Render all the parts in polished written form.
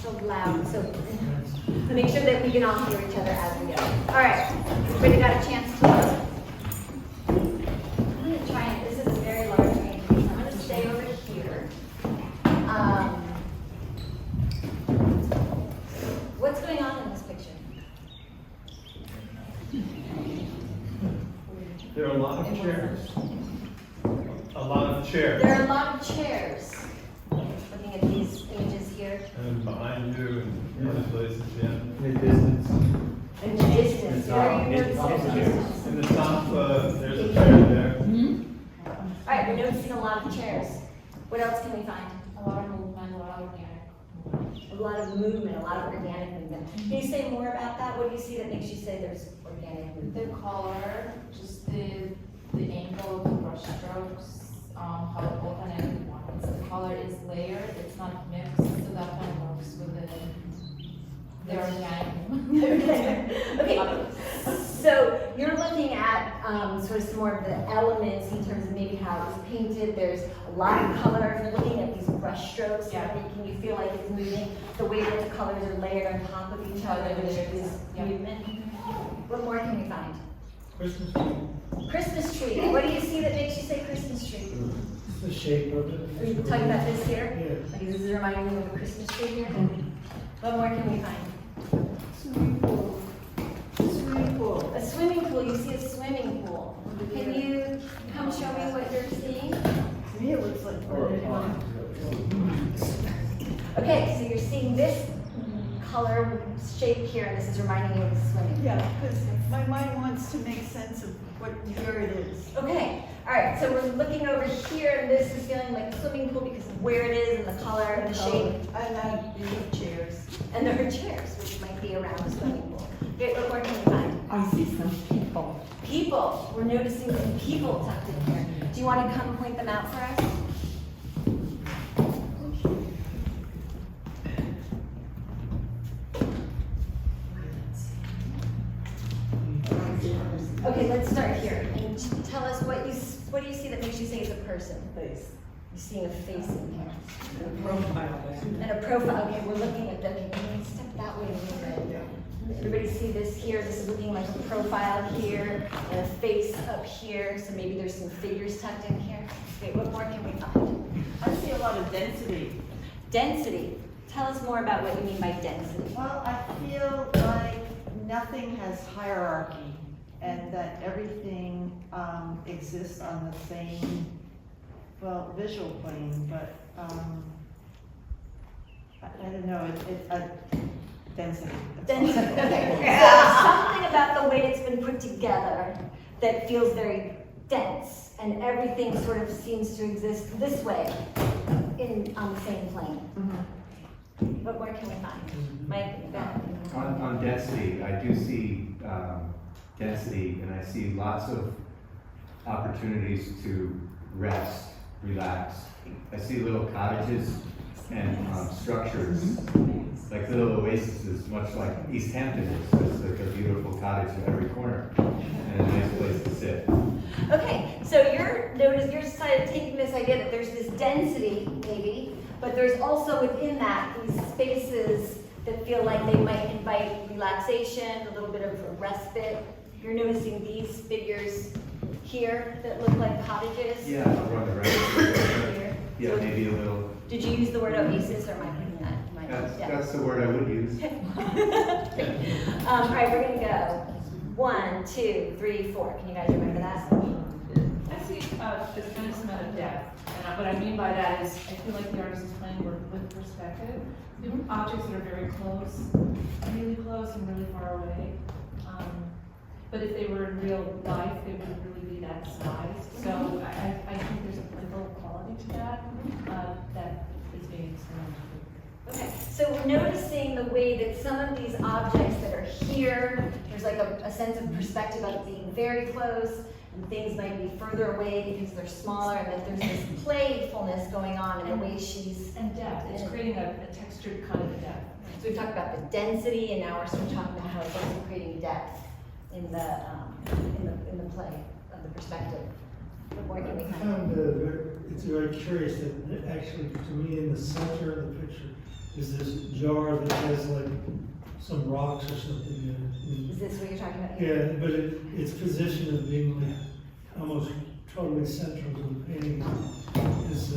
extra loud, so make sure that we can all hear each other as we go. All right, everybody got a chance to look? I'm going to try and, this is a very large range, so I'm going to stay over here. What's going on in this picture? There are a lot of chairs. A lot of chairs. There are a lot of chairs. Looking at these images here. And behind you and other places, yeah. In the distance. In the distance, very noticeable distance. In the top, there's a chair there. All right, we're noticing a lot of chairs. What else can we find? A lot of movement, a lot of organic. A lot of movement, a lot of organic movement. Can you say more about that? What do you see that makes you say there's organic movement? The color, just the angle of the brush strokes, how open-ended ones. The color is layered, it's not mixed, so that one works with the organic movement. Okay, so you're looking at sort of some more of the elements in terms of maybe how it's painted. There's a lot of color. You're looking at these brush strokes. Yeah. Making you feel like it's moving. The way that the colors are layered on top of each other, which is Yeah. movement. What more can we find? Christmas tree. Christmas tree. What do you see that makes you say Christmas tree? It's the shape of it. Are you talking about this here? Yeah. Like, this is reminding me of a Christmas tree here? What more can we find? Swimming pool. Swimming pool. A swimming pool. You see a swimming pool. Can you come show me what you're seeing? To me, it looks like. Okay, so you're seeing this color shape here, and this is reminding you of swimming. Yeah, because my mind wants to make sense of what year it is. Okay, all right, so we're looking over here, and this is feeling like a swimming pool because of where it is, and the color, and the shape. And the chairs. And there are chairs, which might be around the swimming pool. Okay, what more can we find? I see some people. People. We're noticing some people tucked in here. Do you want to come point them out for us? Okay, let's start here. And tell us what do you see that makes you say it's a person? Face. You're seeing a face in here. Profile. And a profile. Okay, we're looking at the. Okay, step that way a little bit. Everybody see this here? This is looking like a profile here and a face up here. So maybe there's some figures tucked in here. Okay, what more can we find? I see a lot of density. Density. Tell us more about what you mean by density. Well, I feel like nothing has hierarchy and that everything exists on the same, well, visual plane, but I don't know, density. Density. Okay. So something about the way it's been put together that feels very dense, and everything sort of seems to exist this way on the same plane. What more can we find? Mike, back. On density, I do see density, and I see lots of opportunities to rest, relax. I see little cottages and structures, like little oases, much like East Hampton is. There's like a beautiful cottage at every corner, and a nice place to sit. Okay, so you're taking this idea that there's this density, maybe, but there's also within that these spaces that feel like they might invite relaxation, a little bit of a respite. You're noticing these figures here that look like cottages? Yeah, over on the right. Here. Yeah, So maybe a little. did you use the word oasis, or am I putting that in my notes? That's the word I would use. All right, we're gonna go. 1, 2, 3, 4. Can you guys remember that? I see a tremendous amount of depth, and what I mean by that is I feel like the artist is playing with perspective. Objects that are very close, really close and really far away. But if they were in real life, they wouldn't really be that size. So I think there's a political quality to that that is being experimented. Okay, so we're noticing the way that some of these objects that are here, there's like a sense of perspective of being very close, and things might be further away because they're smaller, and that there's this playfulness going on in the way she's. And depth, it's creating a textured kind of depth. So we've talked about the density, and now we're sort of talking about how it's also creating depth in the play of the perspective. What more can we I find? found it's very curious that actually, to me, in the center of the picture, is this jar that has like some rocks or something in Is this what you're talking about it. here? Yeah, but its position of being like almost totally central to the painting is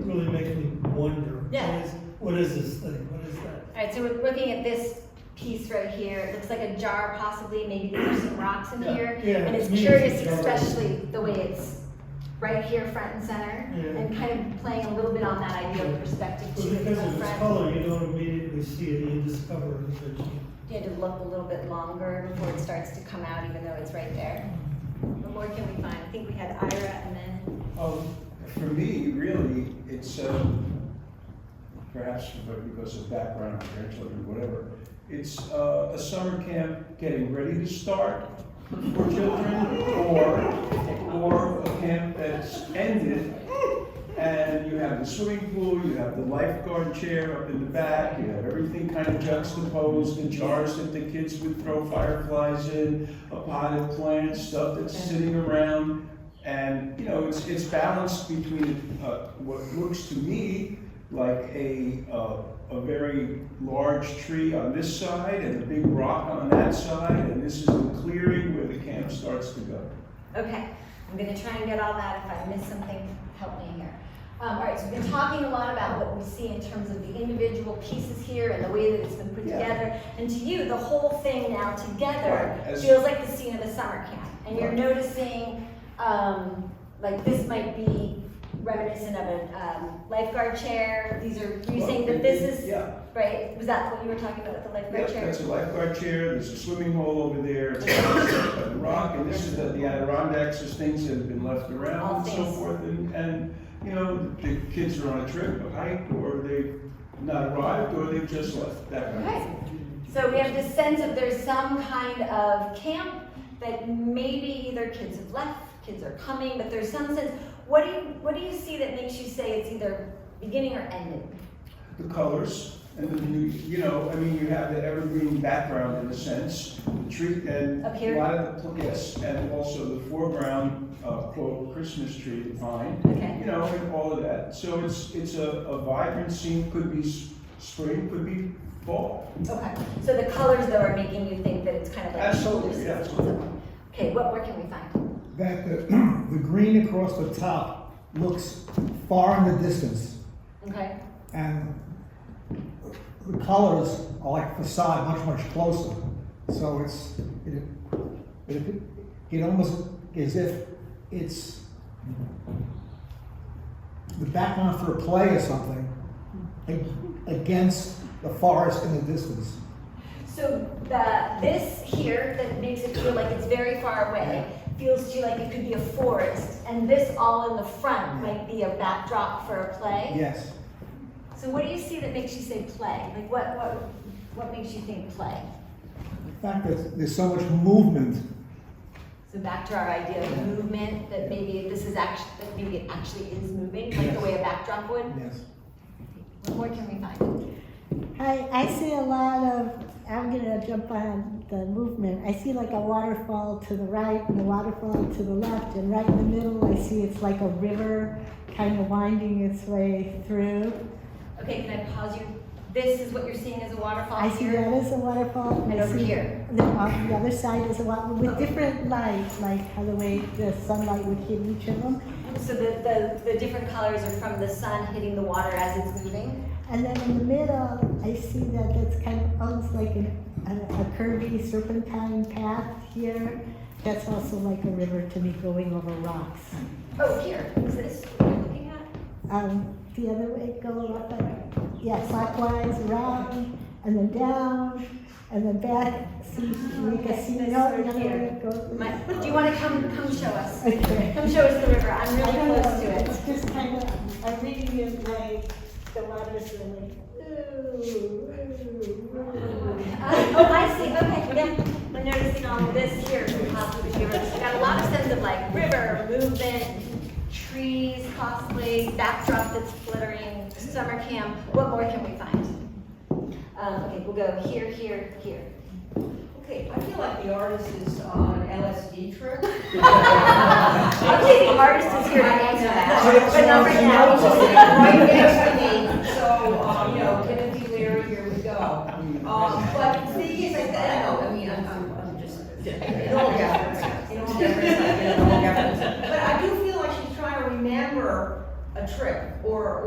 really making me wonder. Yeah. What is this thing? What is that? All right, so we're looking at this piece right here. It looks like a jar possibly, maybe there's some rocks in here. Yeah, And it's to me, curious, it's a jar. especially the way it's right here, front and center, Yeah. and kind of playing a little bit on that idea of perspective Well, too. because from of its front. color, you don't immediately see it, you discover it. You had to look a little bit longer before it starts to come out, even though it's right there. What more can we find? I think we had Ira and then, For me, really, it's, perhaps because of background, grandchildren, whatever, it's a summer camp getting ready to start for children, or a camp that's ended, and you have the swimming pool, you have the lifeguard chair up in the back, you have everything kind of juxtaposed, the jars that the kids would throw fireflies in, a potted plant, stuff that's sitting around, and, you know, it's balanced between what looks to me like a very large tree on this side and a big rock on that side, and this is the clearing where the camp starts to go. okay, I'm gonna try and get all that. If I miss something, help me here. All right, so we've been talking a lot about what we see in terms of the individual pieces here and the way that it's been put Yeah. together. And to you, the whole thing now together Right, as- feels like the scene of a summer camp. And you're Right. noticing, like this might be reminiscent of a lifeguard chair. These are, you Well, saying that this is, Yeah. right? Was that what you were talking about with the lifeguard Yep, chair? that's a lifeguard chair, there's a swimming hole over there, it's a rock, and this is the Adirondacks, there's things that have been left All around and so things. forth, and, you know, the kids are on a trip, a hike, or they've not arrived, or they've just left, that kind of Okay. thing. So we have this sense of there's some kind of camp that maybe either kids have left, kids are coming, but there's some sense. What do you see that makes you say it's either beginning or ending? The colors, and you know, I mean, you have the evergreen background in a sense, the tree, and Up here? a lot of the, yes, and also the foreground, quote, Christmas tree, the vine. Okay. You know, and all of that. So it's a vibrant scene, could be spring, could be fall. Okay. So the colors though are making you think that it's kind of like Absolutely, shoulder yeah. seasons. Okay. What more can we find? That the green across the top looks far in the distance, Okay. and the colors are like facade, much closer. So it almost as if it's the background for a play or something against the forest in the distance. So this here that makes it feel like it's very far away feels to you like it could be a forest, and this all in the front might be a backdrop for a play. Yes. So what do you see that makes you say play? Like what makes you think play? The fact that there's so much movement. So back to our idea of movement, that maybe this is actually, that maybe it actually is moving, like the way a backdrop would. Yes. What more can we find? Hi, I see a lot of, I'm gonna jump on the movement. I see like a waterfall to the right and a waterfall to the left, and right in the middle I see it's like a river kind of winding its way through. Okay, can I pause you? This is what you're seeing as a waterfall I see here? that as a waterfall. And I over see here? on the other side is a waterfall with different lights, like how the way the sunlight would hit each of them. So the different colors are from the sun hitting the water as it's moving? And then in the middle, I see that that's kind of almost like a curvy serpentine path here. That's also like a river to me going over rocks. Oh, here, is this what you're looking at? The other way, go up and, yeah, clockwise, around, and then down, and then back. See, you can see, This no, sort the of other here. way it goes. Do you want to come show us? Okay. Come show us the river, I'm really I don't know, close to it. it's just kind of, I'm reading it like, the water's really, ooh. Oh, I see, okay, yeah. We're noticing all of this here from possibly the river. So we got a lot of sense of like river, movement, trees possibly, backdrop that's flittering, summer camp. What more can we find? Okay, we'll go here, here, here. Okay, I feel like the artist is on an LSD trip. Actually, the artist is here to answer that, but not right now. Right next to me, so, you know,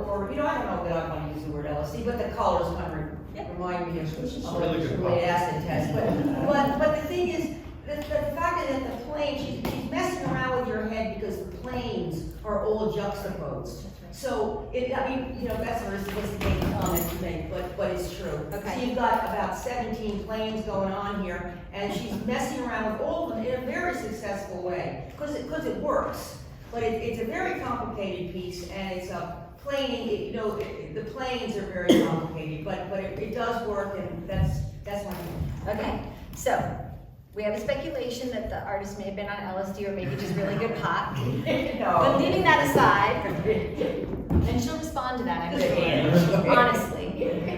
or, I don't know that I wanna use the word LSD, but the colors kind of remind me of the acid test. But the thing is, the fact that the plane, she's messing around with your head because the planes are all juxtaposed. So, that's a very sophisticated comment to make, but it's true. Okay. So you've got about 17 planes going on here, and she's messing around with all of them in a very successful way, because it works. But it's a very complicated piece, and it's a planing, the planes are very complicated, but it does work, and that's what I mean. Okay, so we have a speculation that the artist may have been on LSD or maybe just really good pot. But leaving that aside, and she'll respond to that, I'm sure, honestly.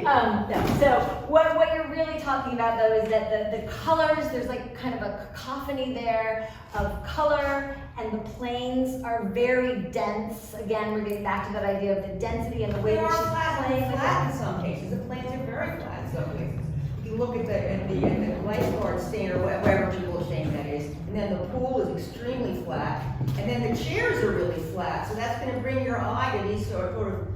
No. So what you're really talking about though is that the colors, there's like kind of a cacophony there of color, and the planes are very dense. Again, we're getting back to that idea of the density and the way They that are she's playing with flat it. in some cases, the planes are very flat in some cases. You look at the lifeguard stand, or wherever people are staying, that is, and then the pool is extremely flat, and then the chairs are really flat, so that's gonna bring your eye to these sort of,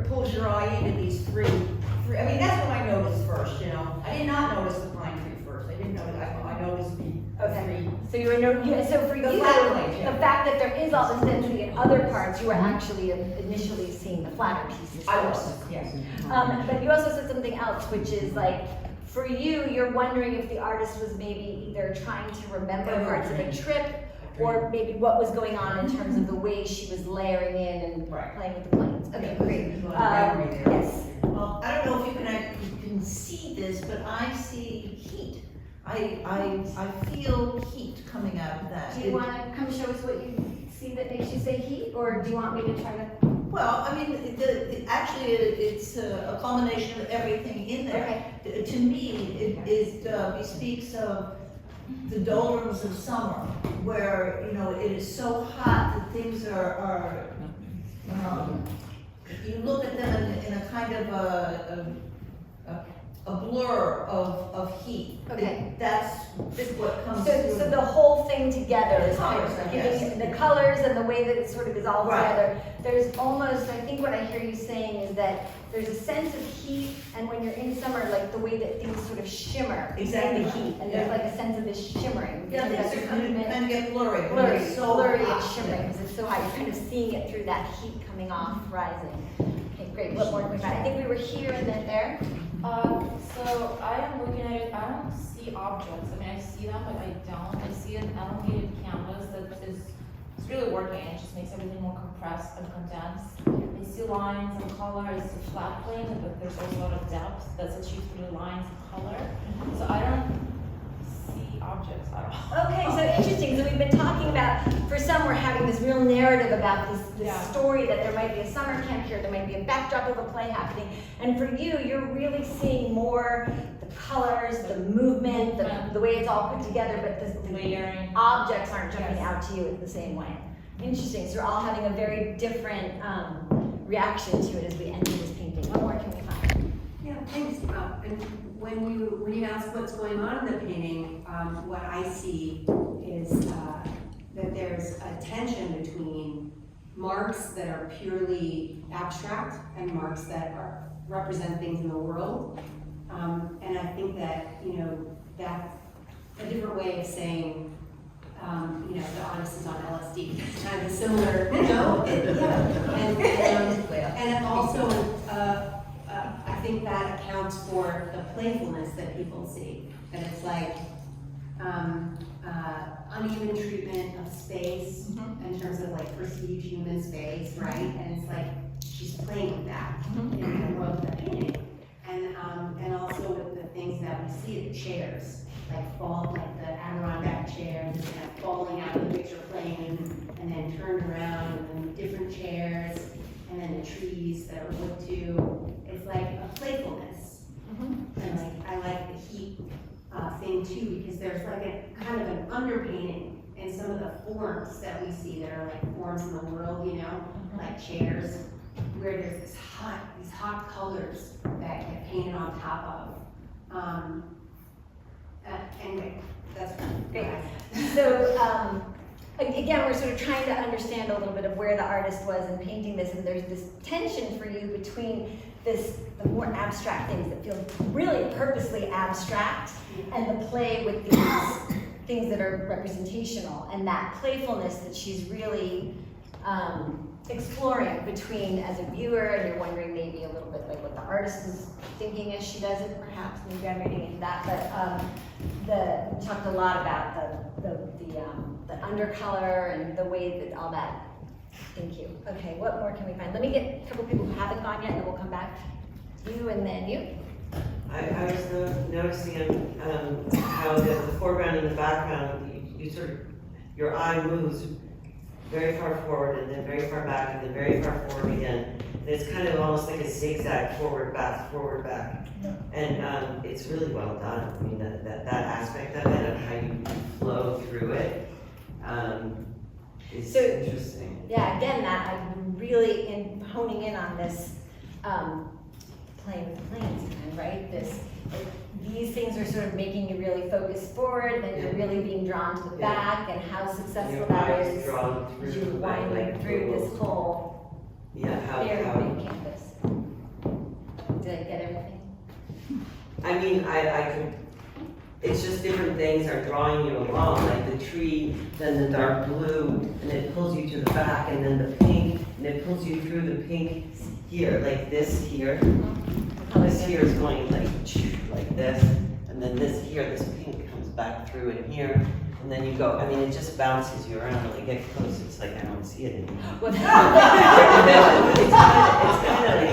pulls your eye into these three, I mean, that's what I noticed first, I did not notice the pine tree first, I didn't notice, I noticed the three. So you were so for The you, flat planes, yeah. the fact that there is all this density in other parts, you were actually initially seeing the flatter pieces I first. was, yes. But you also said something else, which is like, for you, you're wondering if the artist was maybe either trying to remember Yeah, parts of a trip, or maybe what was going on in terms of the way she was layering in and Right. playing with the planes. Okay, great. There's a lot of memory there. Yes. Well, I don't know if you can see this, but I see heat. I feel heat coming out of that. Do you want to come show us what you see that makes you say heat, or do you want me to try to? Well, I mean, actually, it's a culmination of everything in there. To me, it bespeaks of the doldrums of summer, where, it is so hot that things are you look at them in a kind of a blur of heat. Okay. That's what comes So through. the whole thing together is kind Colors, of I giving guess. you the colors and the way that it sort of is all Right. together. There's almost, I think what I hear you saying is that there's a sense of heat, and when you're in summer, like the way that things sort of shimmer in Exactly. the heat, and there's Yeah. like a sense of this shimmering. Yeah, Because things that's are kind movement. of get blurry. when Blurry, it's so blurry and hot. shimmering because it's so hot. You're kind of seeing it through that heat coming off, rising. Okay, great. What more can we find? I think we were here and then there. So I am looking at it, I don't see objects, I mean, I see them, but I don't. I see an elongated canvas that is, it's really working, it just makes everything more compressed and condensed. I see lines and color, I see flat plane, but there's also a lot of depth that's achieved through the lines and color. So I don't see objects at all. Okay, so interesting. So we've been talking about, for some, we're having this real narrative about this Yeah. story that there might be a summer camp here, there might be a backdrop of a play happening. And for you, you're really seeing more the colors, the movement, the way it's all put together, but the Layering. objects aren't jumping Yes. out to you in the same way. Interesting. So you're all having a very different reaction to it as we enter this painting. What more can we find? Yeah, thanks. And when you ask what's going on in the painting, what I see is that there's a tension between marks that are purely abstract and marks that represent things in the world. And I think that, that's a different way of saying, the artist is on LSD. It's kind of a similar, and also, I think that accounts for the playfulness that people see. That it's like uneven treatment of space in terms of like perceived human space, right? And it's like she's playing with that in the world of the painting, and also with the things that we see, the chairs, like the Adirondack chairs, kind of falling out of the picture plane, and then turned around, and then different chairs, and then the trees that are wood too. It's like a playfulness. And I like the heat thing too, because there's like a kind of an underpainting in some of the forms that we see that are like forms in the world, like chairs, where there's these hot colors that get painted on top of. Anyway, that's Great. So, again, we're sort of trying to understand a little bit of where the artist was in painting this, and there's this tension for you between the more abstract things that feel really purposely abstract, and the play with these things that are representational, and that playfulness that she's really exploring between as a viewer, and you're wondering maybe a little bit like what the artist is thinking as she does it, perhaps. Maybe I'm reading into that, but we talked a lot about the undercolor and the way that all that. Thank you. Okay, what more can we find? Let me get a couple people who haven't gone yet, and then we'll come back. You and then you. I was noticing how the foreground and the background, you sort of, your eye moves very far forward and then very far back and then very far forward again. And it's kind of almost like a zigzag, forward, back, forward, back. And it's really well done. I mean, that aspect of it, of how you flow through it, is interesting. Yeah, again, that I'm really honing in on this playing with the planes again, right? These things are sort of making you really focus forward, then you're really being drawn to the back, and how successful that is. You're winding through this whole very big canvas. Did I get everything? I mean, I could, it's just different things are drawing you along, like the tree, then the dark blue, and it pulls you to the back, and then the pink, and it pulls you through the pink here, like this here. This here is going like this, and then this here, this pink comes back through in here, and then you go, I mean, it just bounces you around. When I get close, it's like I don't see it anymore. It's kind of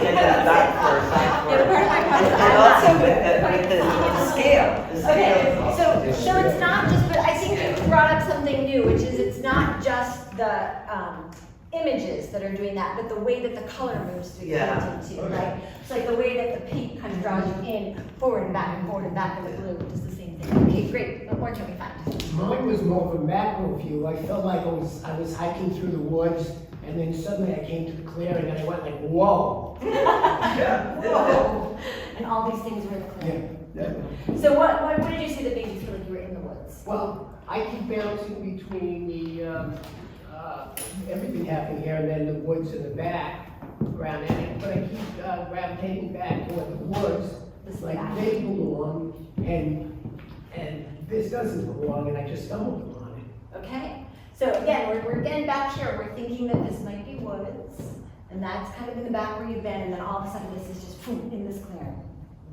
like back forward. And also with the scale. Okay, so it's not just, but I think you brought up something new, which is it's not just the images that are doing that, but the way that the color moves through the painting too, right? It's like the way that the pink kind of draws you in, forward and back and forward and back, and the blue, which is the same thing. Okay, great. What more can we find? Mine was more of a macro view. I felt like I was hiking through the woods, and then suddenly I came to the clearing, and I went like, whoa. Whoa. And all these things were in the clearing. Yeah. So what did you see that made you feel like you were in the woods? Well, I keep bouncing between the everything happening here, and then the woods in the background, but I keep gravitating back toward the woods. It's like they belong, and this doesn't belong, and I just stumbled upon it. Okay, so again, we're getting back here. We're thinking that this might be woods, and that's kind of in the back where you've been, and then all of a sudden this is just boom, in this clearing.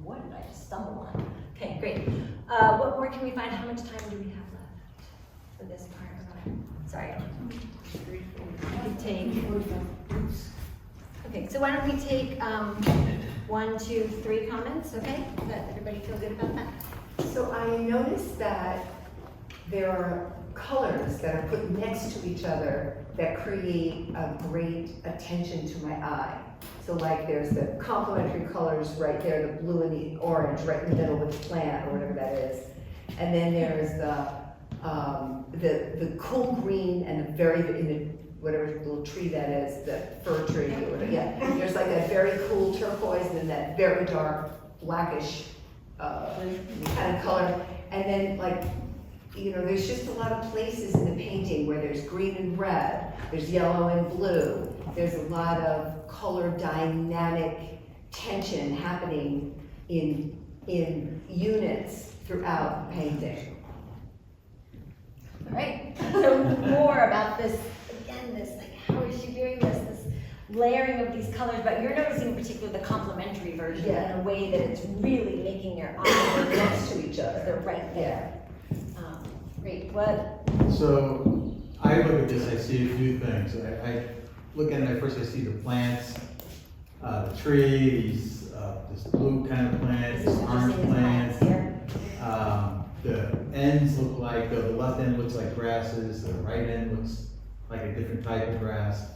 What did I just stumble on? Okay, great. What more can we find? How much time do we have left for this part? Sorry. Okay, so why don't we take 1, 2, 3 comments, okay? Does everybody feel good about that? So I noticed that there are colors that are put next to each other that create a great attention to my eye. So like there's the complementary colors right there, the blue and the orange right in the middle with the plant or whatever that is. And then there's the cool green and whatever little tree that is, the fir tree or whatever. Yeah, there's like that very cool turquoise and then that very dark blackish kind of color. And then there's just a lot of places in the painting where there's green and red, there's yellow and blue. There's a lot of color dynamic tension happening in units throughout the painting. All right, so more about this, again, how is she doing this layering of these colors, but you're noticing in particular the complementary version in a way that it's really making your eyes next to each other. They're right there. Great, what? So I look at this, I see a few things. I look at it, first I see the plants, the trees, this blue kind of plant, this orange plant. The ends look like, the left end looks like grasses, the right end looks like a different type of grass.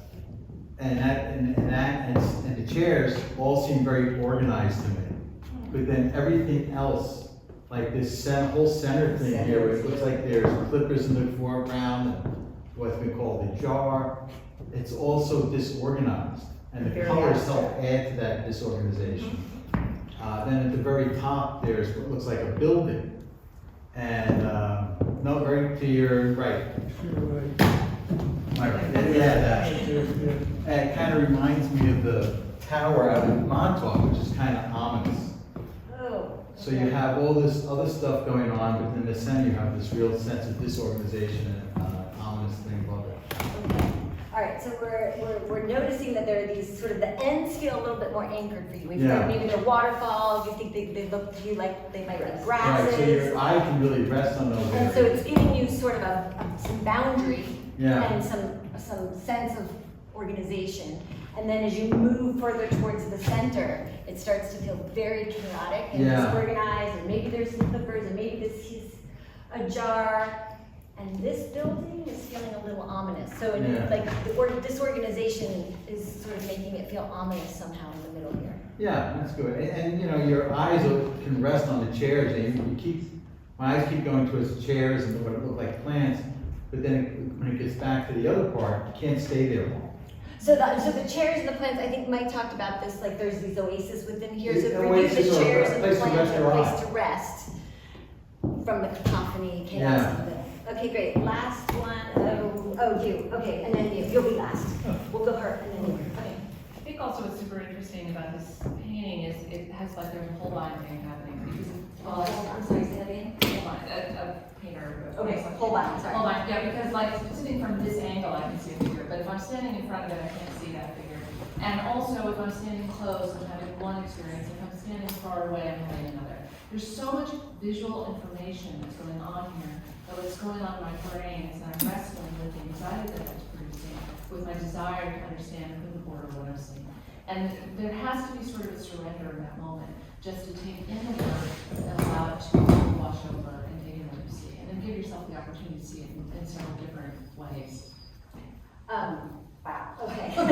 And the chairs all seem very organized to me. But then everything else, like this whole center thing here, where it looks like there's clippers in the foreground, and what's been called a jar, it's also disorganized. And the colors help add to that disorganization. Then at the very top, there's what looks like a building. And no, very to your right. You're right. My right. Yeah, that. Right there, yeah. And it kind of reminds me of the tower out in Montauk, which is kind of ominous. Oh. So you have all this other stuff going on, but in the center you have this real sense of disorganization and ominous thing above it. Okay. All right, so we're noticing that there are these sort of, the ends feel a little bit more anchored for you. We've Yeah. heard maybe they're waterfalls, you think they look to you like they might be Right, grasses. so your eye can really rest on those And so areas. it's giving you sort of some boundary Yeah. and some sense of organization. And then as you move further towards the center, it starts to feel very chaotic and Yeah. disorganized, and maybe there's some clippers, and maybe this is ajar. And this building is feeling a little ominous. So Yeah. like the disorganization is sort of making it feel ominous somehow in the middle here. Yeah, that's good. And you know, your eyes can rest on the chairs. And my eyes keep going towards the chairs and what look like plants. But then when it gets back to the other part, you can't stay there long. So the chairs and the plants, I think Mike talked about this, like there's these oases within here. So for you, Oasis the or chairs a and the place to plants rest are your a eye. place to rest from the cacophony, chaos Yeah. of it. Okay, great. Last one. Oh, you. Okay, and then you. You'll be last. We'll go her, and then you. Okay. I think also what's super interesting about this painting is it has like there's a whole line thing happening because I'm sorry, say that again? whole line, a painter. Okay, whole line, sorry. Whole line, yeah, because like sitting from this angle, I can see a figure, but if I'm standing in front of it, I can't see that figure. And also, if I'm standing close, I'm having one experience. If I'm standing far away, I'm having another. There's so much visual information that's going on here, that what's going on in my brain is I'm wrestling with the anxiety that it's producing, with my desire to understand within the border what I'm seeing. And there has to be sort of a surrender in that moment, just to take in the work and allow it to wash over and take in what you see. And then give yourself the opportunity to see it in several different ways. Wow, okay. But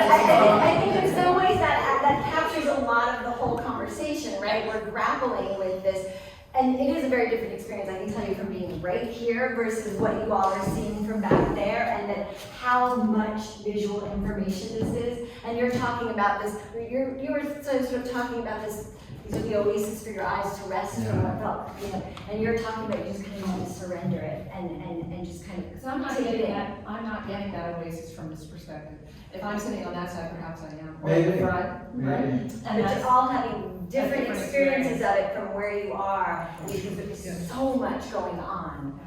I think in some ways that captures a lot of the whole conversation, right? We're grappling with this, and it is a very different experience, I can tell you, from being right here versus what you all are seeing from back there, and that how much visual information this is. And you're talking about this, you were sort of talking about this, these are the oasis for your eyes to rest from what felt, you know, and you're talking about you just kind of want to surrender it and just kind of. Because I'm not getting that oasis from this perspective. If I'm sitting on that side, perhaps I am. Or Maybe. in front, right? And But that's you're all having different experiences experience. of it from where you are, because there's so much going on,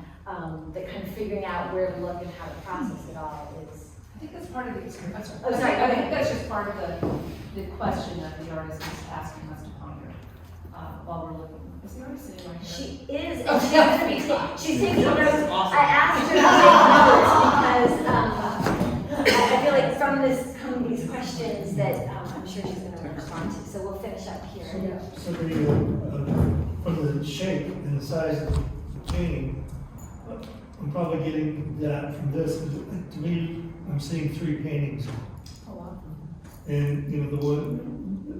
that kind of figuring out where to look and how to process it all is. I think that's part of the experience. Oh, sorry, I okay. think that's just part of the question that the artist is asking us to ponder while we're looking. Is the artist sitting right here? She is, Oh, and she's taking notes. Awesome. I asked her to take notes because I feel like from these questions that I'm sure she's going to respond to. So we'll finish up here. So from the shape and the size of the painting, I'm probably getting that from this. To me, I'm seeing three paintings. Oh, wow. And, you know,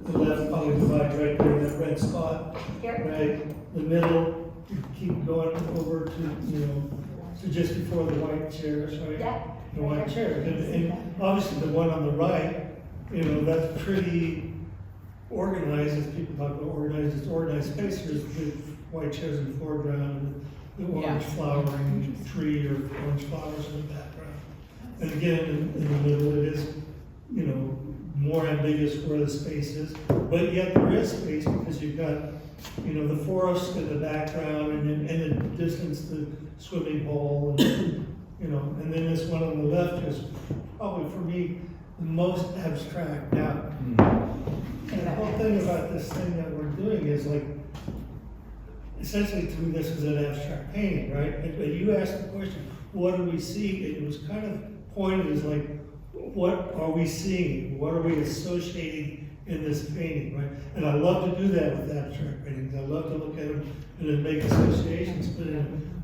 the left probably divides right there in that red spot. Here. Right, the middle, you keep going over to, you know, to just before the white chairs, right? Yeah. The white chairs, and obviously the one on the right, you know, that's pretty organized, as people talk about organized, it's organized space. There's the white chairs in the foreground, and the orange flowering tree or orange flowers in the background. And again, in the middle, it is, you know, more ambiguous where the space is, but yet there is space because you've got, you know, the forest in the background, and in the distance, the swimming hole, and, you know, and then this one on the left is probably, for me, the most abstract. Now, and the whole thing about this thing that we're doing is like, essentially to me, this is an abstract painting, right? But you asked the question, what do we see? It was kind of pointed as like, what are we seeing? What are we associating in this painting, right? And I love to do that with abstract paintings. I love to look at them and then make associations, but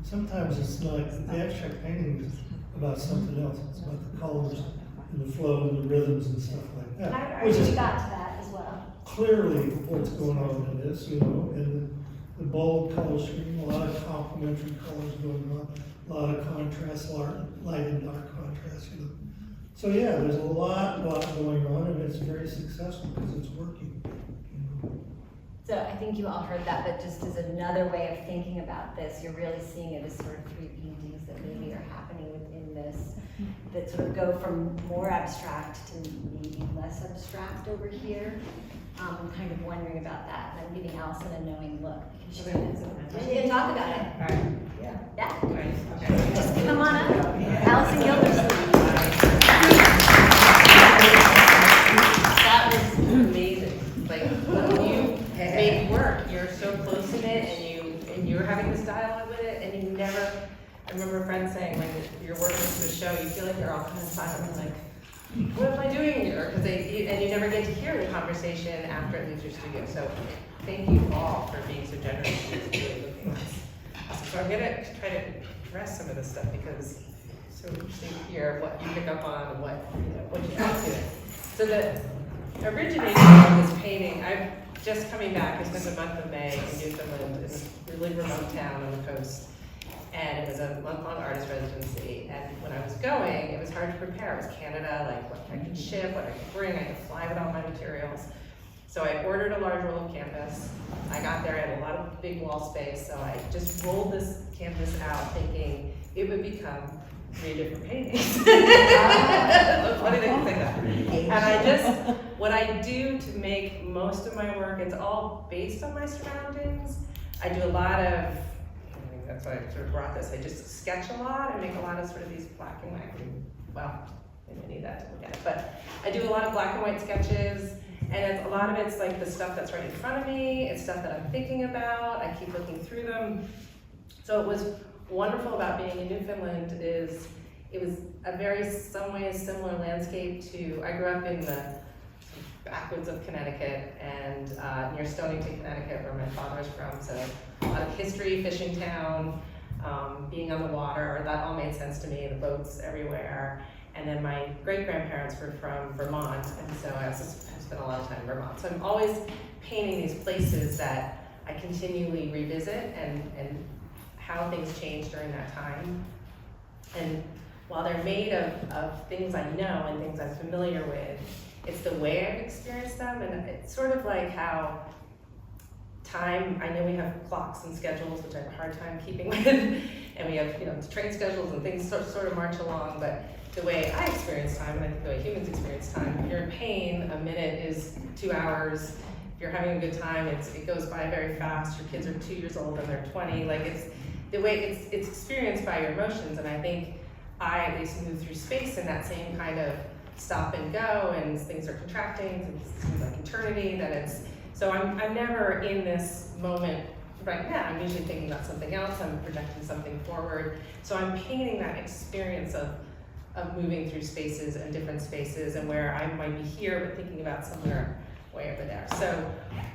sometimes it's not. The abstract painting is about something else. It's about the colors and the flow and the rhythms and stuff like that. I Which already is got to that as well. clearly what's going on in this, you know, and the bold color scheme, a lot of complementary colors going on, a lot of contrast, light and dark contrast, you know. So yeah, there's a lot going on, and it's very successful because it's working. You know. So I think you all heard that, but just as another way of thinking about this, you're really seeing it as sort of three paintings that maybe are happening within this, that sort of go from more abstract to maybe less abstract over here. I'm kind of wondering about that, and I'm giving Allison a knowing look. She can talk about it. All right. Yeah. Okay. Just come on up. Allison Gildersleeve. That was amazing. Like, when you made work, you're so close in it, and you're having this dialogue with it, and you never, I remember a friend saying, when you're working to a show, you feel like they're all kind of silent, like, what am I doing here? And you never get to hear the conversation after it leaves your studio. So thank you all for being so generous and really looking at this. So I'm gonna try to address some of this stuff because it's so interesting to hear what you pick up on and what you add to it. So the origination of this painting, I'm just coming back. It's been the month of May in Newfoundland. It's a really remote town on the coast. And it was a month-long artist residency. And when I was going, it was hard to prepare. It was Canada, like what I could ship, what I could bring, I could fly with all my materials. So I ordered a large roll of canvas. I got there, I had a lot of big wall space, so I just rolled this canvas out thinking it would become 3 different paintings. It's funny they can say that. And what I do to make most of my work, it's all based on my surroundings. I do a lot of, that's why I sort of brought this. I just sketch a lot. I make a lot of sort of these black and white, well, I need that to look at it. But I do a lot of black and white sketches, and a lot of it's like the stuff that's right in front of me. It's stuff that I'm thinking about. I keep looking through them. So it was wonderful about being in Newfoundland is it was a very, some ways, similar landscape to, I grew up in the backwoods of Connecticut and near Stonington, Connecticut, where my father was from. So a lot of history, fishing town, being on the water, that all made sense to me, the boats everywhere. And then my great-grandparents were from Vermont, and so I also spent a lot of time in Vermont. So I'm always painting these places that I continually revisit and how things changed during that time. And while they're made of things I know and things I'm familiar with, it's the way I've experienced them, and it's sort of like how time, I know we have clocks and schedules, which I have a hard time keeping with, and we have train schedules and things sort of march along, but the way I experience time, and I think the way humans experience time, if you're in pain, a minute is 2 hours. If you're having a good time, it goes by very fast. Your kids are 2 years old and they're 20. Like it's the way it's experienced by your emotions, and I think I at least move through space in that same kind of stop and go, and things are contracting, it seems like eternity, so I'm never in this moment right now. I'm usually thinking about something else, I'm projecting something forward. So I'm painting that experience of moving through spaces and different spaces, and where I might be here, but thinking about somewhere way over there. So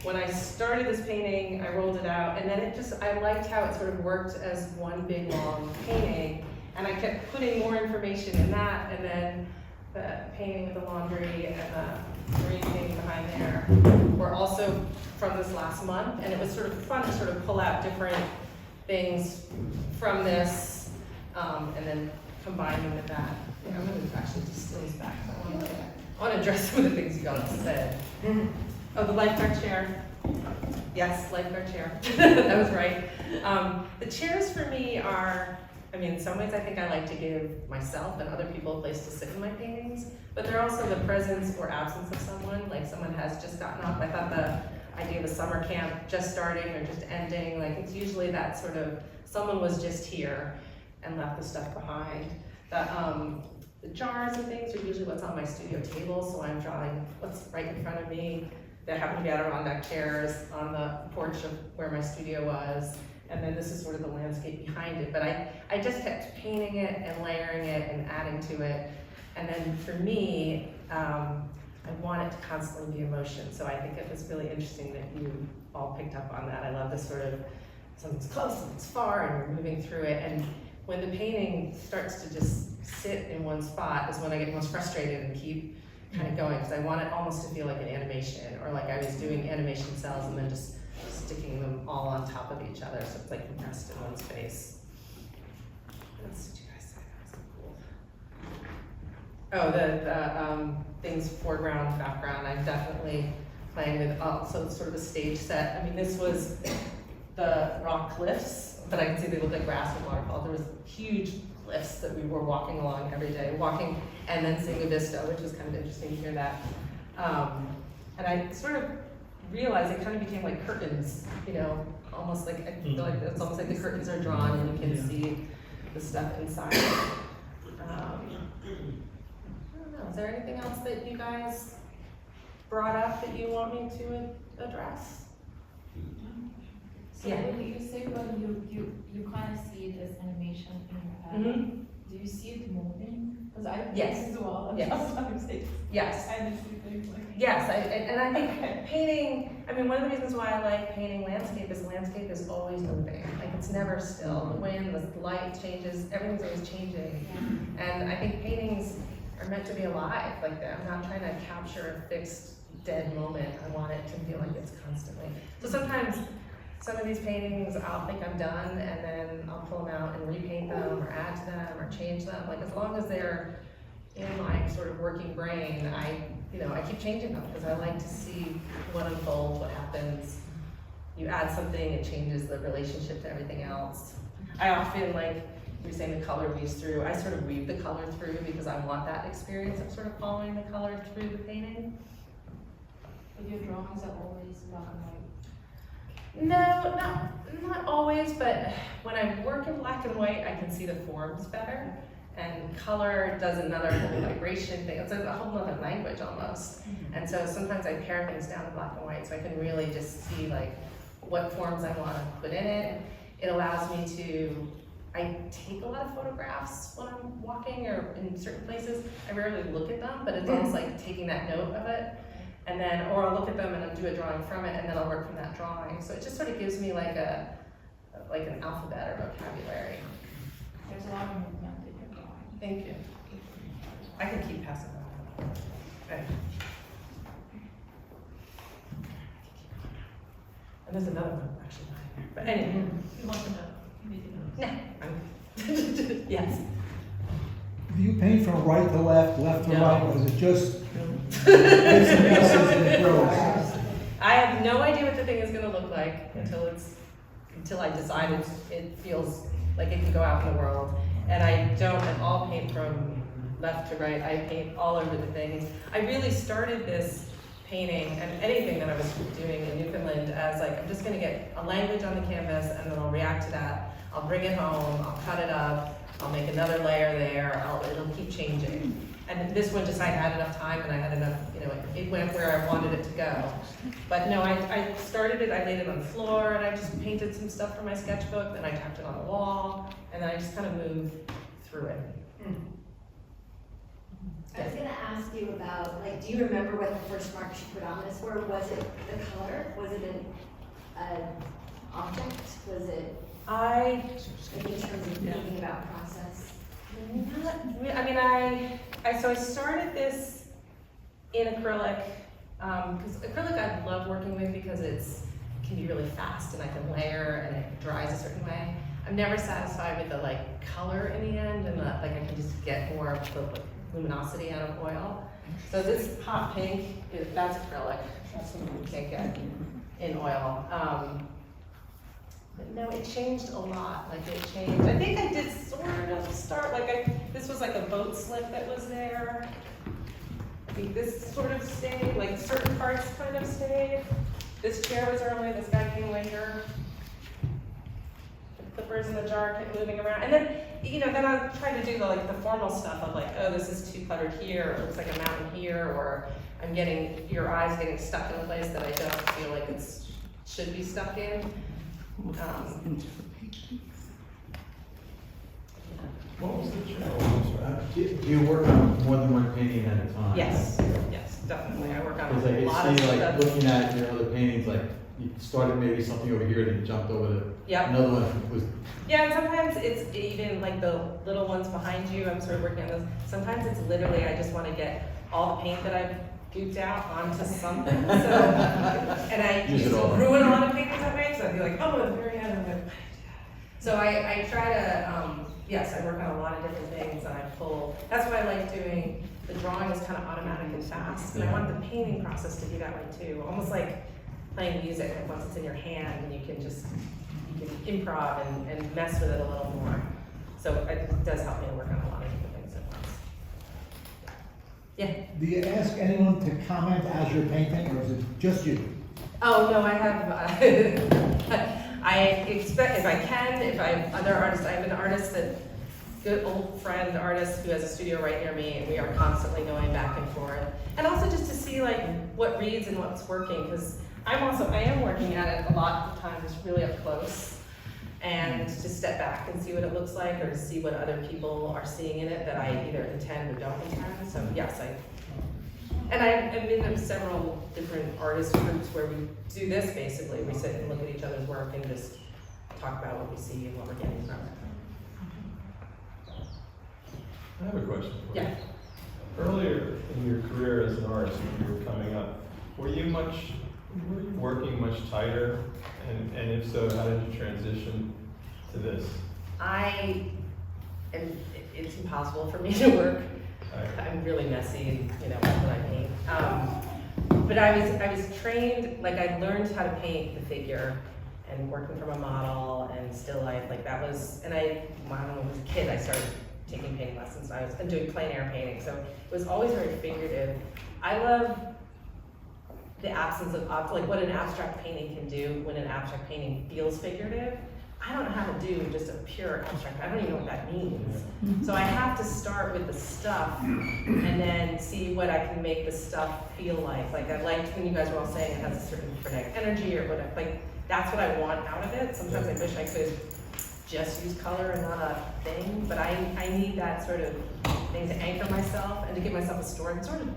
when I started this painting, I rolled it out, and then I liked how it sort of worked as one big long painting, and I kept putting more information in that, and then the painting with the laundry and the green painting behind there were also from this last month, and it was sort of fun to sort of pull out different things from this, and then combine them with that. Yeah, I'm going to actually just steal this back. I want to address some of the things you all said. Oh, the lifeguard chair. Yes, lifeguard chair. That was right. The chairs for me are, in some ways I think I like to give myself and other people a place to sit in my paintings, but they're also the presence or absence of someone, like someone has just gotten off. I thought the idea of a summer camp just starting or just ending, like it's usually that sort of, someone was just here and left the stuff behind. The jars and things are usually what's on my studio table, so I'm drawing what's right in front of me. There happen to be Adirondack chairs on the porch of where my studio was. And then this is sort of the landscape behind it. But I just kept painting it and layering it and adding to it. And then for me, I want it to constantly be emotion. So I think it was really interesting that you all picked up on that. I love this sort of, something's close, something's far, and you're moving through it. And when the painting starts to just sit in one spot is when I get most frustrated and keep kind of going, because I want it almost to feel like an animation, or like I was doing animation cells and then just sticking them all on top of each other, so it's like compressed in one space. What else did you guys say? That was so cool. Oh, the things foreground, background. I'm definitely playing with also sort of a stage set. I mean, this was the rock cliffs, but I can see they look like grass and waterfall. There was huge cliffs that we were walking along every day, walking and then seeing a vista, which was kind of interesting to hear that. And I sort of realized it kind of became like curtains, you know, almost like, I feel like it's almost like the curtains are drawn and you can see the stuff inside. I don't know, is there anything else that you guys brought up that you want me to address? So when you say when you kind of see this animation in your head, do you see it moving? Because I do Yes. as well. And Yes. sometimes it's Yes. I just see things like Yes, and I think painting, I mean, one of the reasons why I like painting landscape is always moving. Like, it's never still. The wind, the light changes, everything's always changing. And I think paintings are meant to be alive like that. I'm not trying to capture a fixed, dead moment. I want it to feel like it's constantly. So sometimes, some of these paintings, I'll think I'm done, and then I'll pull them out and repaint them, or add to them, or change them. Like, as long as they're in my sort of working brain, I keep changing them, because I like to see what unfolds, what happens. You add something, it changes the relationship to everything else. I often, like you're saying, the color weaves through. I sort of weave the color through because I want that experience of sort of following the color through the painting. But your drawings are always black and white. No, not always, but when I work in black and white, I can see the forms better. And color does another whole vibration thing. It's a whole other language almost. And so sometimes I pare things down to black and white so I can really just see like what forms I want to put in it. It allows me to, I take a lot of photographs when I'm walking or in certain places. I rarely look at them, but it's almost like taking that note of it. And then, or I'll look at them and I'll do a drawing from it, and then I'll work from that drawing. So it just sort of gives me like an alphabet or vocabulary. There's a lot of movement in your drawing. Thank you. I can keep passing that. Okay. And there's another one actually behind there. But anyway. You want to know? No. Yes. Do you paint from right to left, left to No. right, or is it just bits and pieces and it grows? I have no idea what the thing is going to look like until I decide it feels like it can go out in the world. And I don't at all paint from left to right. I paint all over the things. I really started this painting and anything that I was doing in Newfoundland as like, I'm just going to get a language on the canvas and then I'll react to that. I'll bring it home, I'll cut it up, I'll make another layer there, it'll keep changing. And this one just, I had enough time and I had enough, it went where I wanted it to go. But no, I started it, I laid it on the floor and I just painted some stuff for my sketchbook, then I tacked it on the wall, and then I just kind of moved through it. I was gonna ask you about, like, do you remember what the first marks you put on this were? Was it the color? Was it an object? Was it, like, in terms of thinking about process? So I started this in acrylic, because acrylic I love working with because it can be really fast and I can layer and it dries a certain way. I'm never satisfied with the color in the end, and I can just get more of the luminosity out of oil. So this hot pink, that's acrylic. That's something you can't get in oil. But no, it changed a lot. I think I did sort of start, this was like a boat slip that was there. I think this sort of stayed, certain parts kind of stayed. This chair was early, this guy came later. The clippers in the jar kept moving around. And then, then I tried to do the formal stuff of oh, this is too cluttered here, or it looks like a mountain here, or I'm getting, your eyes getting stuck in a place that I don't feel like it should be stuck in. What was the challenge? Do you work on more than one painting at a time? Yes, definitely. I work on Because I a lot could of see, stuff. looking at your other paintings, you started maybe something over here, then jumped over to Yep. another one. Was Yeah, and sometimes it's even the little ones behind you, I'm sort of working on those. Sometimes it's literally, I just want to get all the paint that I've gooped out onto something. And I Use it used to all. ruin a lot of paintings that way, so I'd be oh, at the very end, I'm so I try to yes, I work on a lot of different things and I pull, that's why I like doing, the drawing is kind of automatic and fast. And I want the painting process to be that way too, almost like playing music, like once it's in your hand and you can improv and mess with it a little more. So it does help me to work on a lot of different things at once. Yeah. Do you ask anyone to comment as you're painting, or is it just you? Oh, no, I have, I expect, if I can, if I have other artists, I have an artist that, good old friend artist who has a studio right near me, and we are constantly going back and forth. And also just to see like what reads and what's working, because I am working at it a lot of the time, just really up close. And to step back and see what it looks like, or to see what other people are seeing in it that I either intend or don't intend. So yes, I've been in several different artist groups where we do this basically. We sit and look at each other's work and just talk about what we see and what we're getting from it. I have a question for you. Yeah. Earlier in your career as an artist, when you were coming up, were you working much tighter? And if so, how did you transition to this? It's impossible for me to work. I'm really messy, when I paint. But I was trained, like I learned how to paint the figure and working from a model and still life, like that was, and when I was a kid, I started taking painting lessons. I was doing plein air painting, so it was always very figurative. I love the absence of, like what an abstract painting can do when an abstract painting feels figurative. I don't know how to do just a pure abstract, I don't even know what that means. So I have to start with the stuff and then see what I can make the stuff feel like. Like I liked when you guys were all saying it has a certain frenetic energy or whatever, like that's what I want out of it. Sometimes I wish I could just use color and not a thing, but I need that sort of thing to anchor myself and to give myself a story. I'm sort of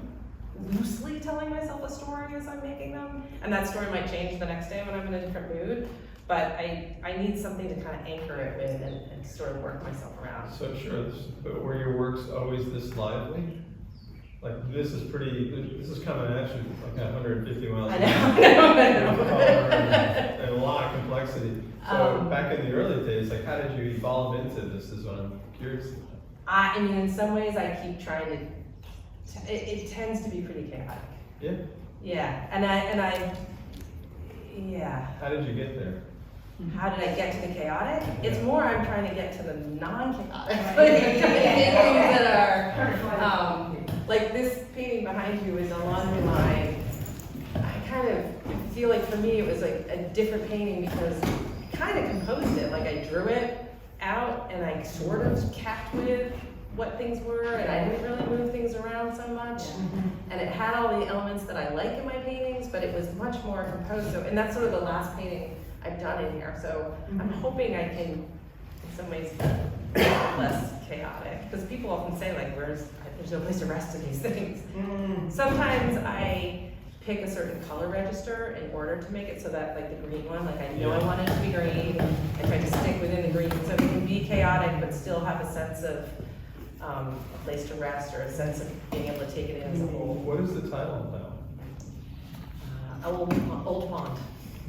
loosely telling myself a story as I'm making them, and that story might change the next day when I'm in a different mood, but I need something to kind of anchor it with and sort of work myself around. So sure, but were your works always this lively? Like this is coming at you like 150 miles an hour. I know. And a lot of complexity. So back in the early days, like how did you evolve into this is what I'm curious about. I mean, in some ways I keep trying to, it tends to be pretty chaotic. Yeah? Yeah, yeah. How did you get there? How did I get to the chaotic? It's more I'm trying to get to the non-chaotic. Right. Things that are, like this painting behind you is a laundry line. I kind of feel like for me it was like a different painting because I kind of composed it. Like I drew it out and I sort of kept with what things were, and I didn't really move things around so much. And it had all the elements that I like in my paintings, but it was much more composed. So, and that's sort of the last painting I've done in here. So I'm hoping I can, in some ways, be less chaotic. Because people often say, like, there's no place to rest in these things. Sometimes I pick a certain color register in order to make it so that, like the green one, like I know I want it to be green, and try to stick within the green. So it can be chaotic, but still have a sense of a place to rest or a sense of being able to take it in as a whole. What is the title now? Old Pond.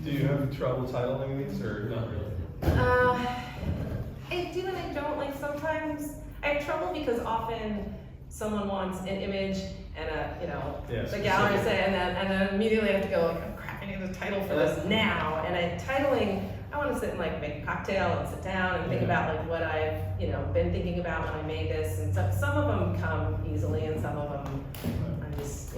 Do you have trouble titling these or not really? I do and I don't. Like sometimes I have trouble because often someone wants an image and the gallery say, and then immediately I have to go like, oh crap, I need a title for this now. And titling, I want to sit and like make a cocktail and sit down and think about like what I've been thinking about when I made this. And some of them come easily, and some of them I'm just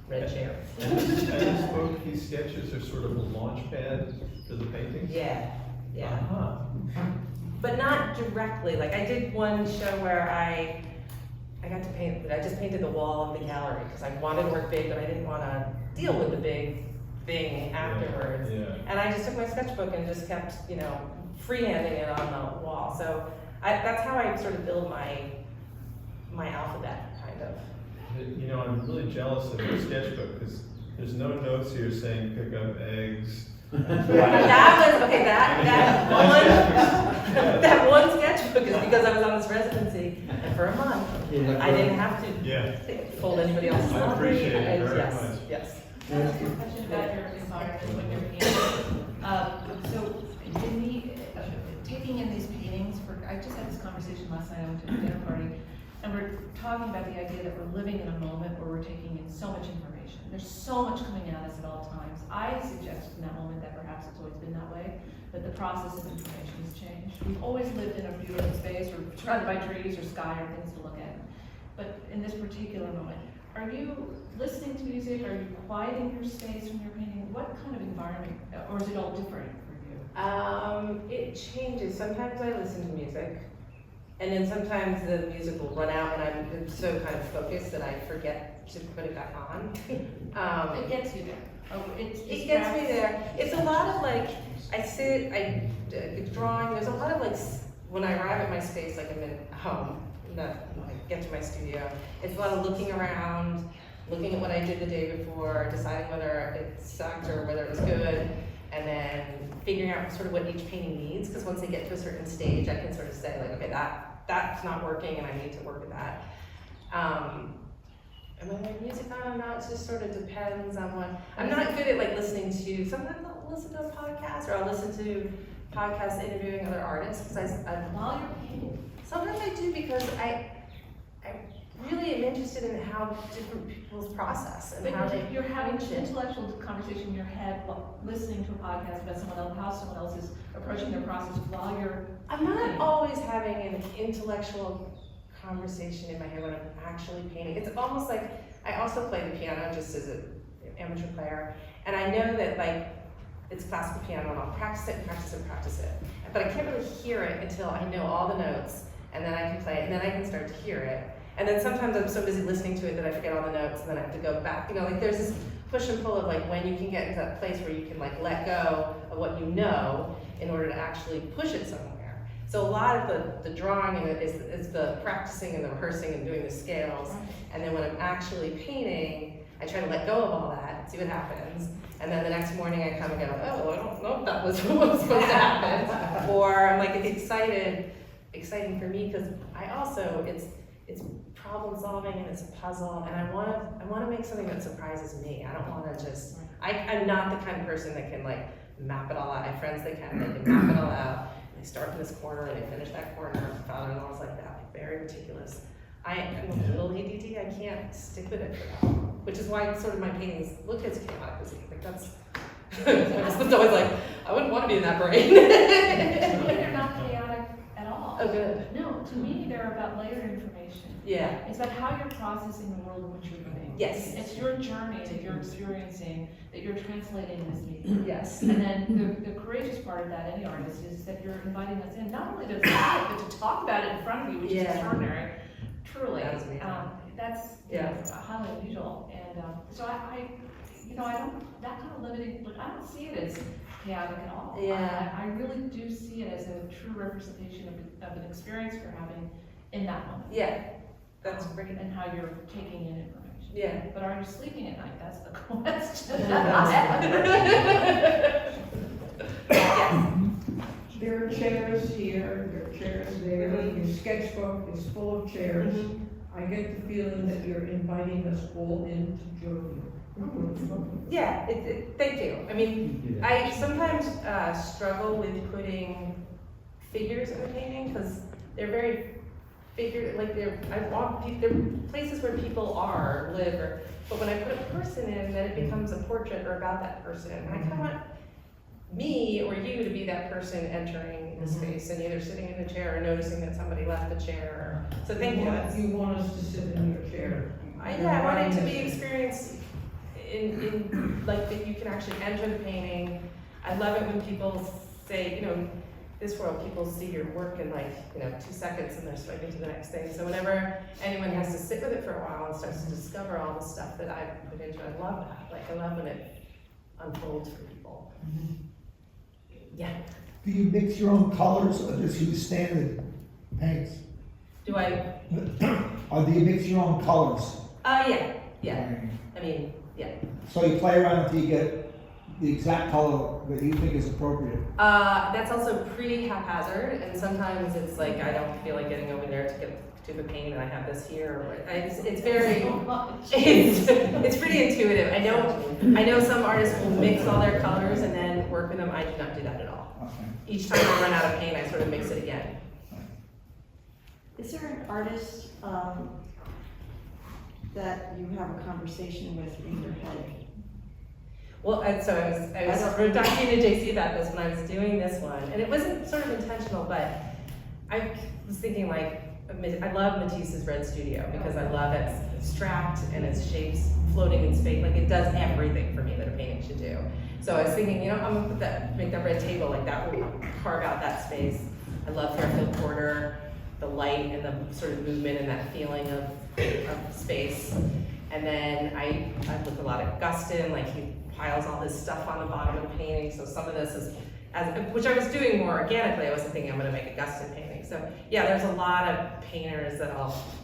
red chair. And these book, these sketches are sort of a launch pad for the paintings? Yeah. Uh-huh. But not directly. Like I did one show where I got to paint, but I just painted the wall of the gallery because I wanted to work big, but I didn't want to deal with the big thing afterwards. And I just took my sketchbook and just kept, freehanding it on the wall. So that's how I sort of build my alphabet, kind of. I'm really jealous of your sketchbook because there's no notes here saying pick up eggs. That one sketchbook is because I was on this residency, and for a month, I didn't have to fold anybody else's laundry. I appreciate it very yes, much. Yes. I have a question about your environment when you're painting. So in the taking in these paintings I just had this conversation last night, I went to a dinner party, and we're talking about the idea that we're living in a moment where we're taking in so much information. There's so much coming at us at all times. I suggested in that moment that perhaps it's always been that way, but the process of information has changed. We've always lived in a beautiful space, or surrounded by trees or sky or things to look at. But in this particular moment, are you listening to music? Are you quieting your space when you're painting? What kind of environment, or is it all different for you? It changes. Sometimes I listen to music, and then sometimes the music will run out, and I'm so kind of focused that I forget to put it back on. It gets you there. Oh, it gets me there. It's a lot of like, drawing, there's a lot of like, when I arrive at my space, like I'm in home, I get to my studio, it's a lot of looking around, looking at what I did the day before, deciding whether it sucked or whether it was good, and then figuring out sort of what each painting needs, because once they get to a certain stage, I can sort of say like, okay, that's not working and I need to work with that. And when my music on or not, it just sort of depends on what, I'm not good at like listening to, sometimes I'll listen to a podcast, or I'll listen to podcasts interviewing other artists, because while you're painting. Sometimes I do, because I really am interested in how different people's process and how they you're having approach an it. intellectual conversation in your head while listening to a podcast about someone else, how someone else is approaching their process while you're I'm not always having an intellectual conversation in my head when I'm actually painting. It's almost like, I also play the piano just as an amateur player, and I know that like, it's classical piano and I'll practice it and practice it and practice it. But I can't really hear it until I know all the notes, and then I can play it, and then I can start to hear it. And then sometimes I'm so busy listening to it that I forget all the notes, and then I have to go back. You know, like there's this push and pull of like when you can get into that place where you can like let go of what you know in order to actually push it somewhere. So a lot of the drawing in it is the practicing and the rehearsing and doing the scales. And then when I'm actually painting, I try to let go of all that, see what happens. And then the next morning I kind of go, oh, I don't know if that was what was supposed to happen. Or I'm like, it's exciting for me, because I also, it's problem solving and it's a puzzle, and I want to make something that surprises me. I don't want to just, I'm not the kind of person that can like map it all out. I have friends that can, they can map it all out. They start in this corner and they finish that corner. My father-in-law's like that, like very meticulous. I'm a little ADD, I can't stick with it for that. Which is why sort of my paintings look as chaotic as you think. That's, my husband's always like, I wouldn't want to be in that brain. They're not chaotic at all. Oh, good. No, to me, they're about layered information. Yeah. It's about how you're processing the world in which you're living. Yes. It's your journey that you're experiencing, that you're translating in this medium. Yes. And then the courageous part of that, any artist, is that you're inviting us in, not only to see it, but to talk about it in front of you, which is extraordinary. Truly. That is amazing. That's highly unusual. And so I don't, that kind of limiting, I don't see it as chaotic at all. Yeah. I really do see it as a true representation of an experience you're having in that moment. Yeah, that's great. And how you're taking in information. Yeah. But are you sleeping at night? That's the question. There are chairs here, there are chairs there, your sketchbook is full of chairs. I get the feeling that you're inviting us all in to join you. Yeah, thank you. I mean, I sometimes struggle with putting figures in a painting, because they're very like they're places where people live, but when I put a person in, then it becomes a portrait or about that person. And I kind of want me or you to be that person entering the space and either sitting in the chair or noticing that somebody left the chair. So thank you. You want us to sit in your chair. I want it to be experienced in like that you can actually enter the painting. I love it when people say, this world, people see your work in 2 seconds and they're swiping to the next thing. So whenever anyone has to sit with it for a while and starts to discover all the stuff that I've put into it, I love that. Like, I love when it unfolds for people. Yeah. Do you mix your own colors or just use standard paints? Do I? Or do you mix your own colors? Yeah. I mean, yeah. So you play around until you get the exact color that you think is appropriate? That's also pretty haphazard, and sometimes it's like I don't feel like getting over there to get to the paint, and I have this here. It's very, it's pretty intuitive. I know some artists will mix all their colors and then work with them. I do not do that at all. each time I run out of paint, I sort of mix it again. Is there an artist, that you have a conversation with in your head? Well, and so I was talking to JC about this when I was doing this one, and it wasn't sort of intentional, but I was thinking like, I love Matisse's Red Studio because I love its abstract and its shapes floating in space. Like it does everything for me that a painting should do. So I was thinking, you know, I'm gonna put that, make that red table like that, will carve out that space. I love Fairfield Porter, the light and the sort of movement and that feeling of space. And then I look a lot at Gustin, like he piles all this stuff on the bottom of the painting. So some of this is, which I was doing more organically. I wasn't thinking I'm gonna make a Gustin painting. So yeah, there's a lot of painters that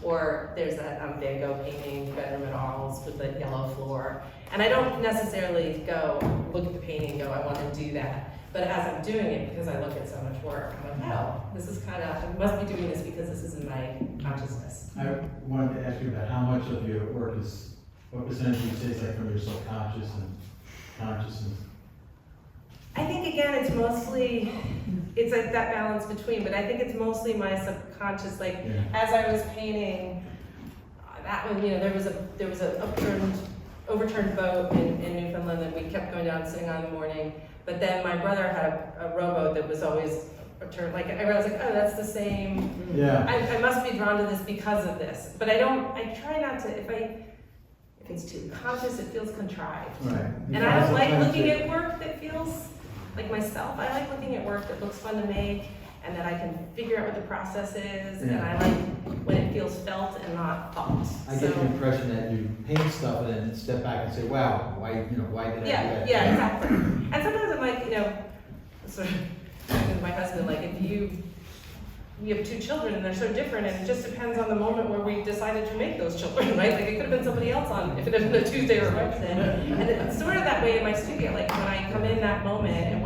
or there's that Van Gogh painting, Bedroom at Arles with the yellow floor. And I don't necessarily go look at the painting and go, I want to do that. But as I'm doing it, because I look at so much work, I'm like, oh, this is kind of, I must be doing this because this is in my consciousness. I wanted to ask you about how much of your work is, what percentage you say is like from your subconscious and consciousness? I think again, it's mostly, it's like that balance between, but I think it's mostly my subconscious, like as I was painting that one, you know, there was a overturned boat in Newfoundland and we kept going down, sitting on in the morning. But then my brother had a rowboat that was always turned, like, I realized like, oh, that's the same. Yeah. I must be drawn to this because of this. But I try not to, if it's too conscious, it feels contrived. Right. And I don't like looking at work that feels like myself. I like looking at work that looks fun to make and that I can figure out what the process is. And I like when it feels felt and not thought. I get the impression that you paint stuff and then step back and say, wow, why did I do that? Yeah, exactly. And sometimes I'm like, you know, sort of with my husband, like if we have two children and they're so different and it just depends on the moment where we decided to make those children, right? Like it could have been somebody else on, if it had been a Tuesday or a Wednesday. And it's sort of that way in my studio, like when I come in that moment and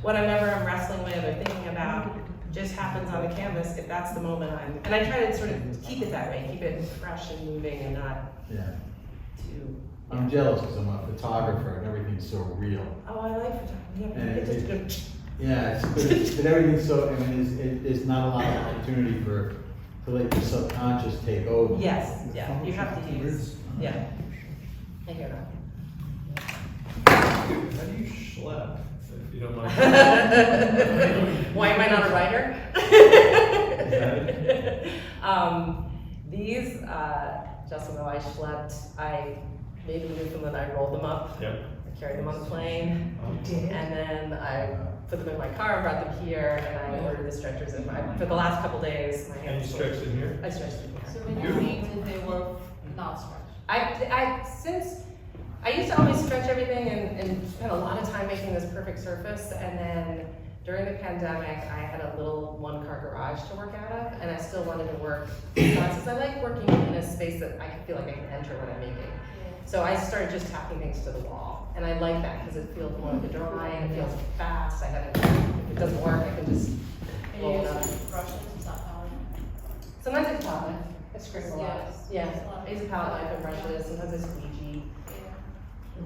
whatever I'm wrestling with or thinking about just happens on the canvas if that's the moment and I try to sort of keep it that way, keep it fresh and moving and not too. I'm jealous because I'm a photographer and everything's so real. Oh, I like photography. Yeah, but everything's so, I mean, there's not a lot of opportunity to let your subconscious take over. Yes, yeah, you have to use, yeah. I hear that. How do you schlep, if you don't mind? Why am I not a writer? These, just so I schlepped, I made them in Newfoundland, I rolled them up. Yep. I carried them on the plane. And then I put them in my car, brought them here, and I ordered the stretchers. And for the last couple days, my hands. And you stretched in here? I stretched in here. So when you painted, they were not stretched? I used to always stretch everything and spend a lot of time making this perfect surface, and then during the pandemic, I had a little one-car garage to work out of, and I still wanted to work because I like working in a space that I can feel like I can enter what I'm making. So I started just tacking things to the wall, and I like that because it feels more like a drawing, it feels fast. If it doesn't work, I can just roll it up. Brushes, it's not palette. Sometimes it's palette, I scribble a lot. Yes. Yeah, I use a palette knife and brushes, sometimes I squeegee.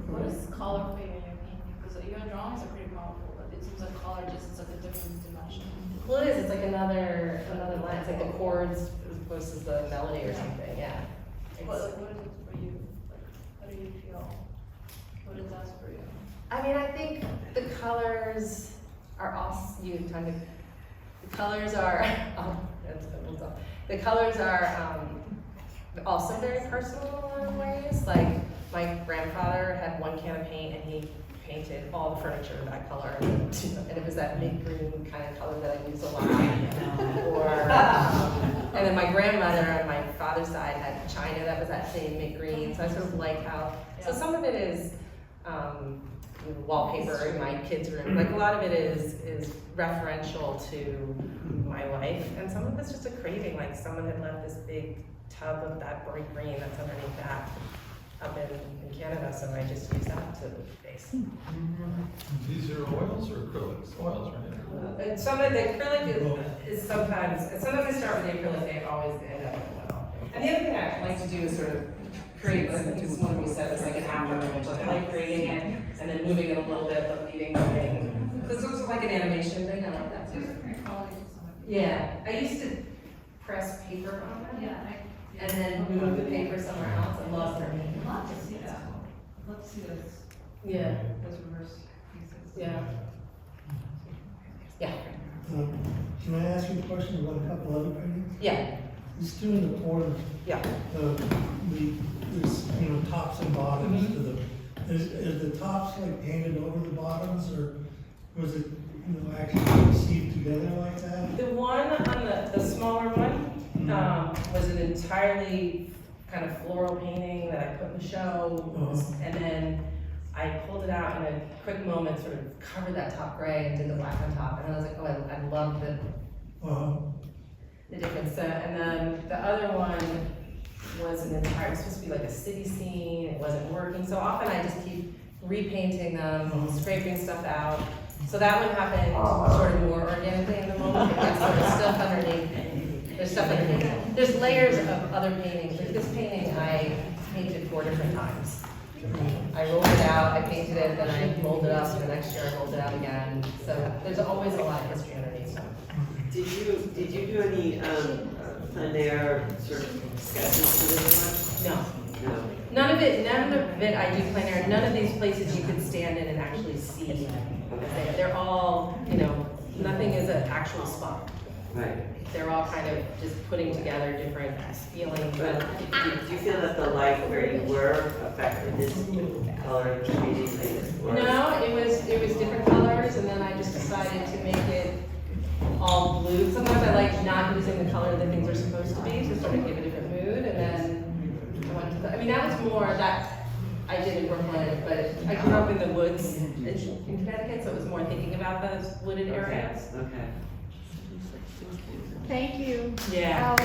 What is color for you in your painting? Because your drawings are pretty powerful, but it seems like color just is like a different dimension. Well, it is. It's like another line. It's like the chords versus the melody or something. Yeah. What is it for you? Like, how do you feel? What it does for you? I mean, I think the colors are also. The colors are. The colors are also very personal in ways. Like my grandfather had one can of paint, and he painted all the furniture that color, and it was that mint green kind of color that I use a lot. And then my grandmother on my father's side had china that was that same mint green. So I sort of like how. So some of it is wallpaper in my kids' room. Like a lot of it is referential to my life, and some of it's just a craving. Like someone had left this big tub of that bright green that's underneath that up in Canada, so I just use that to base. These are oils or acrylics? Oils, right? And some of the acrylic is sometimes I start with the acrylic, they always end up with oil. And the other thing I like to do is sort of create, I think one we said is like an after image, like creating it and then moving it a little bit, but leaving the thing This looks like an animation thing, I like that. Yeah, I used to press paper on them. Yeah, And then move the paper somewhere else. I love their I'd love to see that. Love to see those. Yeah. Those reverse pieces. Yeah. Yeah. Can I ask you a question about a couple other paintings? Yeah. Just doing the corners. Yeah. There's, you know, tops and bottoms to them. Is the tops like painted over the bottoms, or was it, you know, actually seamed together like that? The one on the smaller one, was an entirely kind of floral painting that I put in the show. And then I pulled it out in a quick moment, sort of covered that top gray and did the black on top. And I was like, oh, I love the difference. And then the other one was an entire, it was supposed to be like a city scene. It wasn't working. So often I just keep repainting them, scraping stuff out. So that one happened sort of more organically in the moment. But that's sort of stuff underneath. There's stuff underneath. There's layers of other paintings. Like this painting I painted 4 different times. I rolled it out, I painted it, then I rolled it up, and the next year I rolled it out again. So there's always a lot of history underneath them. Did you do any plein air sort of sketches for this one? No. No. None of it I do plein air. None of these places you could stand in and actually see. They're all, you know, nothing is an actual spot. Right. They're all kind of just putting together different feelings. But do you feel that the light where you were affected this color of the painting? No, it was different colors, and then I just decided to make it all blue. Sometimes I like not using the color that things are supposed to be to sort of give a different mood, and then I went to the, I mean, that was more that I did in Brooklyn, but I grew up in the woods in Connecticut, so it was more thinking about those wooded areas. Okay. Thank you. Yeah.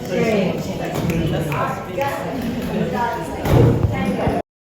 Great. That's awesome.